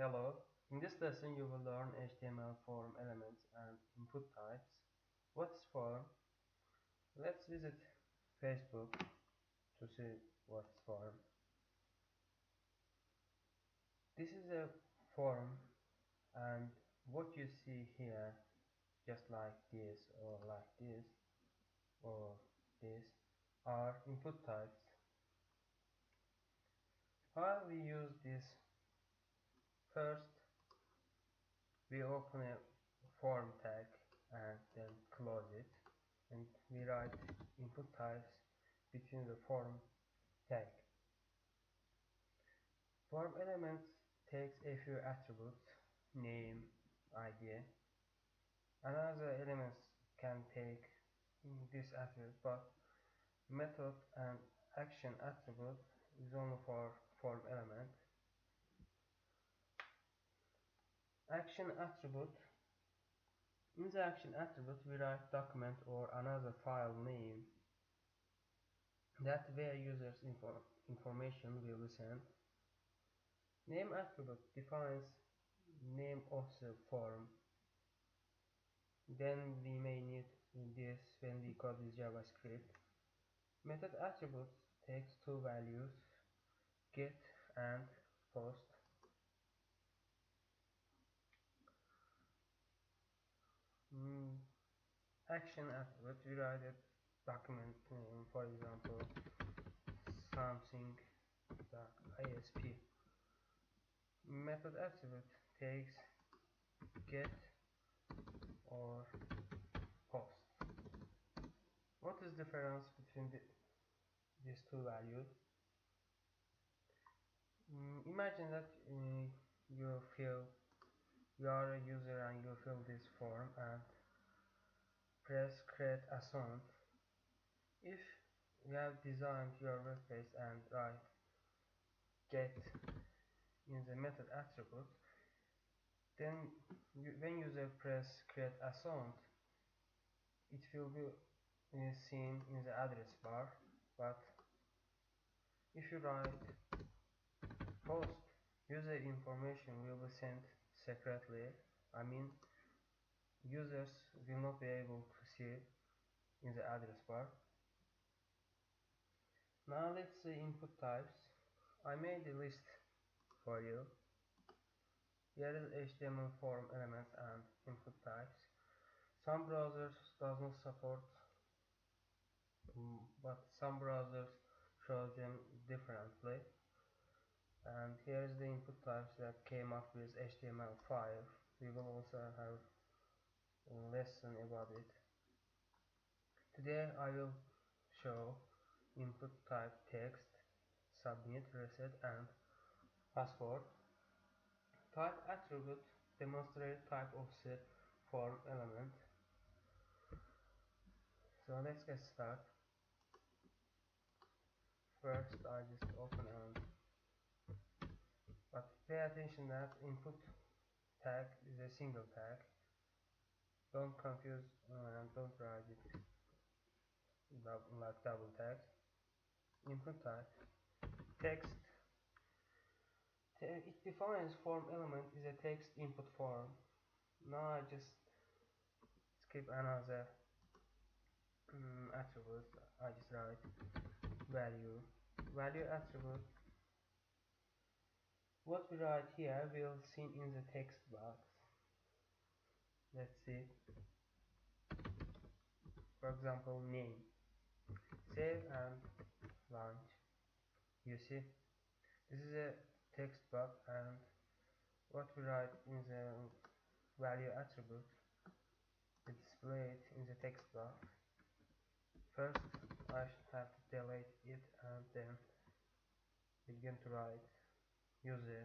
Hello, in this lesson you will learn HTML form elements and input types. What's form? Let's visit Facebook to see what's form. This is a form, and what you see here, just like this or like this or this, are input types. How we use this? First, we open a form tag and then close it, and we write input types between the form tag. Form elements takes a few attributes: name, ID. Another elements can take this attribute, but method and action attribute is only for form element. Action attribute. In the action attribute, we write document or another file name that where users information will be sent. Name attribute defines name of the form. Then we may need this when we code with JavaScript. Method attributes takes two values, get and post. Action attribute, we write a document name, for example, something.isp. Method attribute takes get or post. What is the difference between these two values? Imagine that you are a user and you fill this form and press create account. If you have designed your web page and write get in the method attribute, then when user press create account, it will be seen in the address bar. But if you write post, user information will be sent separately. I mean, users will not be able to see it in the address bar. Now let's see input types. I made a list for you. Here is HTML form elements and input types. Some browsers does not support, but some browsers show them differently. And here is the input types that came up with HTML5. We will also have a lesson about it. Today I will show input type text, submit, reset, and password. Type attribute demonstrate type of the form element. So let's get started. First I just open and but pay attention that input tag is a single tag. Don't confuse and don't write it like double tag. Input type text. It defines form element is a text input form. Now I just skip another attribute. I just write value attribute. What we write here will seen in the text box. Let's see. For example, name. Save and launch. You see, this is a text box, and what we write in the value attribute is displayed in the text box. First, I have to delete it and then begin to write username.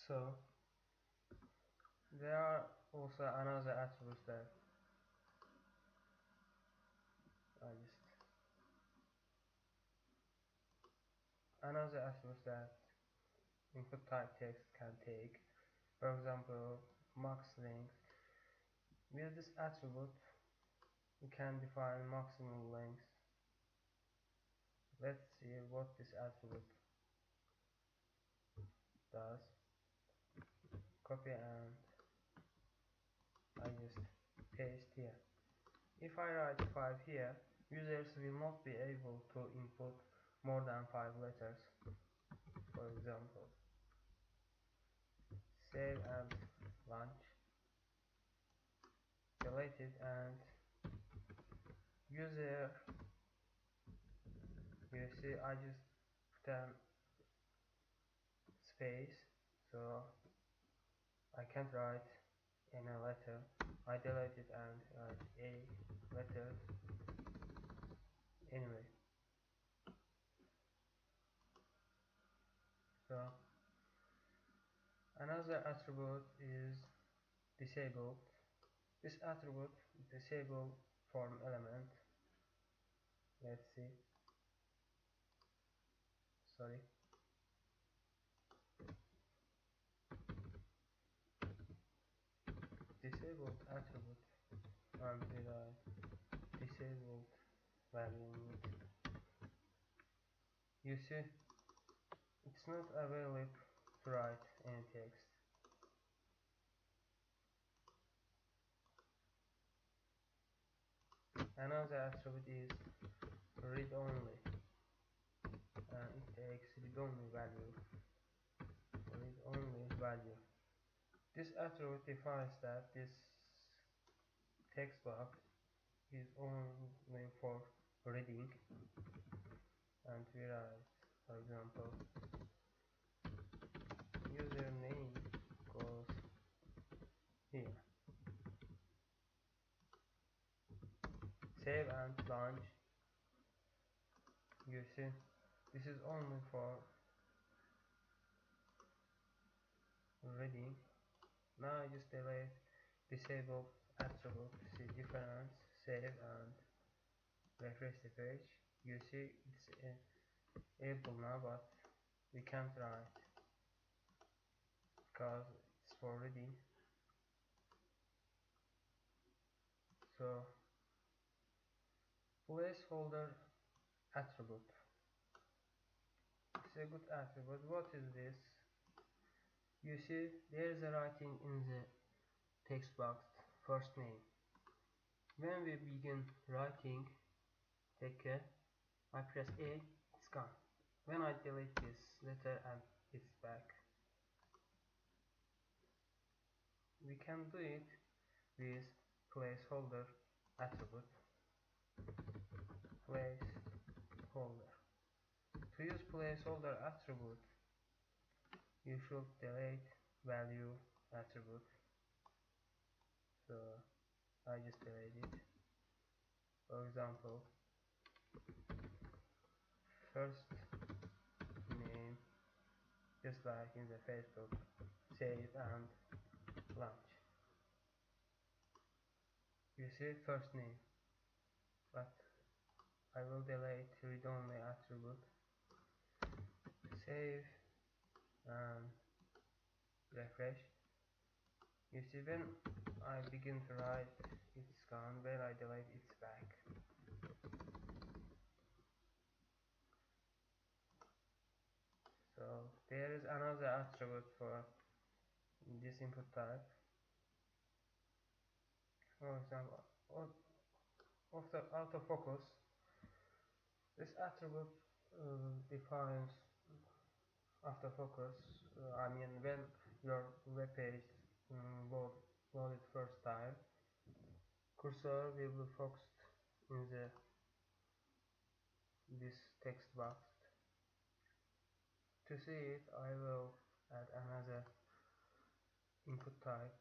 So there are also another attributes that input type text can take. For example, max length. With this attribute, we can define maximum length Let's see what this attribute does. Copy and I just paste here. If I write 5 here, users will not be able to input more than 5 letters. For example, save and launch, delete it, and user, you see I just put a space so I can't write any letter. I delete it and write a letter anyway. So another attribute is disabled. This attribute disable form element. Let's see. Sorry. Disabled attribute and we write disabled value in it. You see, it's not available to write any text. Another attribute is read only, and it takes read only value. Read only value. This attribute defines that this text box is only for reading, and we write, for example, username goes here. Save and launch. You see, this is only for reading. Now I just delete disable attribute, see difference, save and refresh the page. You see it's able now, but we can't write because it's for reading. So placeholder attribute. It's a good attribute. What is this? You see there is a writing in the text box first name. When we begin writing, take care, I press A, it's gone. When I delete this letter and it's back. We can do it with placeholder attribute. Placeholder. To use placeholder attribute, you should delete value attribute. So I just delete it. For example, first name, just like in the Facebook, save and launch. You see first name, but I will delete read-only attribute, save and refresh. You see when I begin to write, it's gone. When I delete, it's back. So there is another attribute for this input type. For example, of the autofocus, this attribute defines autofocus. I mean, when your web page loaded first time, cursor will be focused in this text box. To see it, I will add another input type.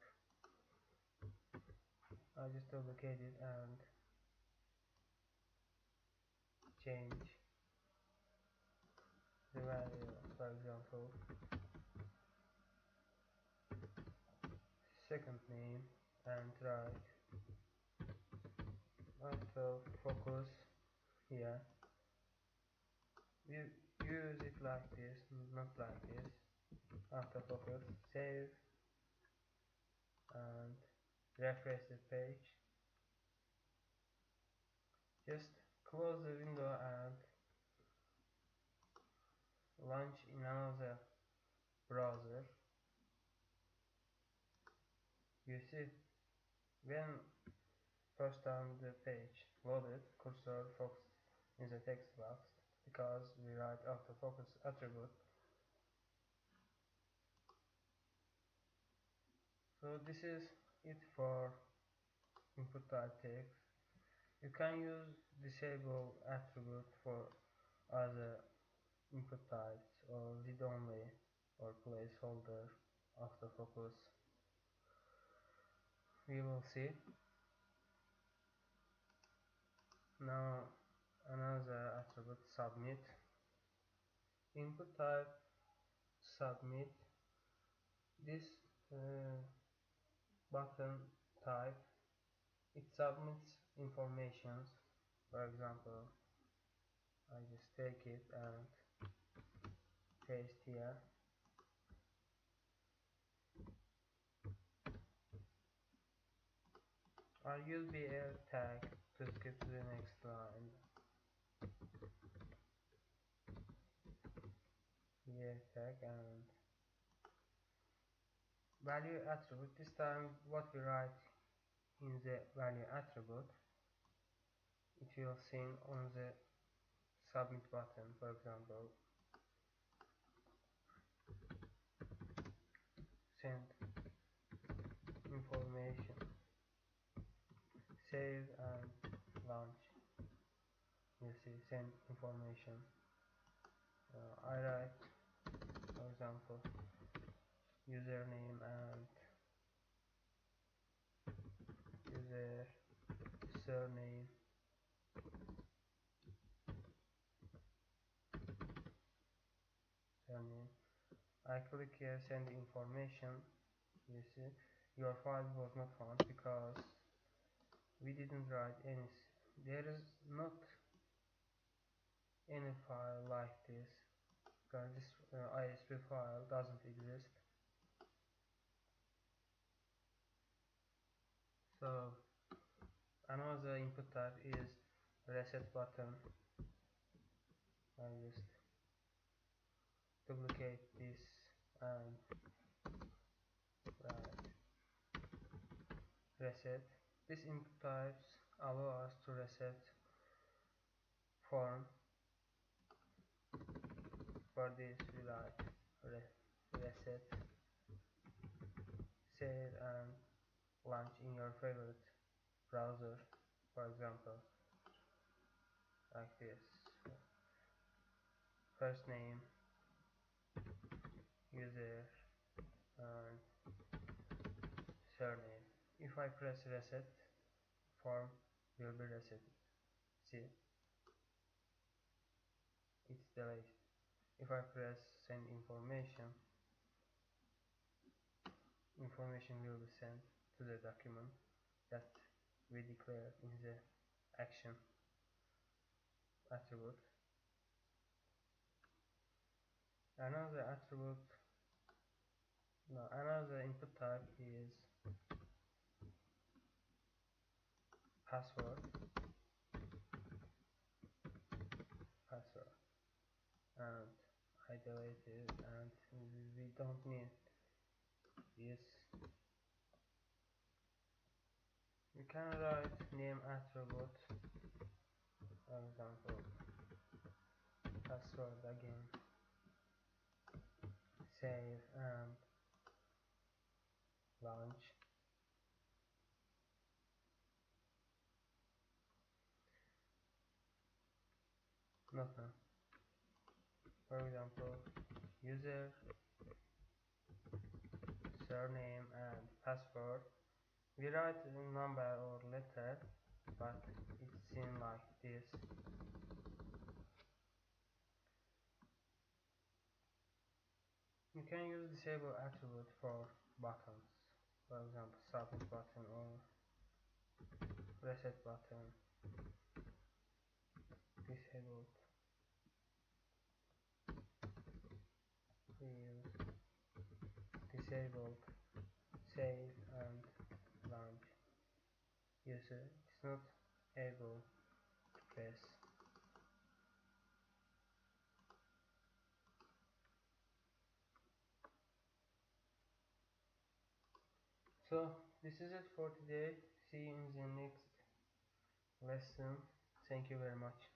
I just duplicate it and change the value, for example, second name, and write autofocus here. You use it like this, not like this. Autofocus, save and refresh the page. Just close the window and launch in another browser. You see, when first time the page loaded, cursor focused in the text box because we write autofocus attribute. So this is it for input type text. You can use disable attribute for other input types or read only or placeholder autofocus. We will see. Now another attribute submit. Input type submit. This button type, it submits informations. For example, I just take it and paste here. Or use the air tag to skip to the next line. The air tag and value attribute. This time what we write in the value attribute, it will seen on the submit button. For example, send information, save and launch. You see, send information. I write, for example, username and user surname. I click here send information. You see, your file was not found because we didn't write any. There is not any file like this because this ISP file doesn't exist. So another input type is reset button. I just duplicate this and write reset. This input types allow us to reset form. For this we write reset, save and launch in your favorite browser. For example, like this. First name, user and surname. If I press reset, form will be reset. See, it's delayed. If I press send information, information will be sent to the document that we declared in the action attribute. Another attribute, no, another input type is password. Password, and I deleted and we don't need this. You can write name attribute, for example, password again, save and launch. Nothing. For example, user surname and password. We write a number or letter, but it's seen like this. You can use disable attribute for buttons, for example, submit button or reset button. Disabled. We use disabled, save and launch. User is not able to press So this is it for today. See you in the next lesson. Thank you very much.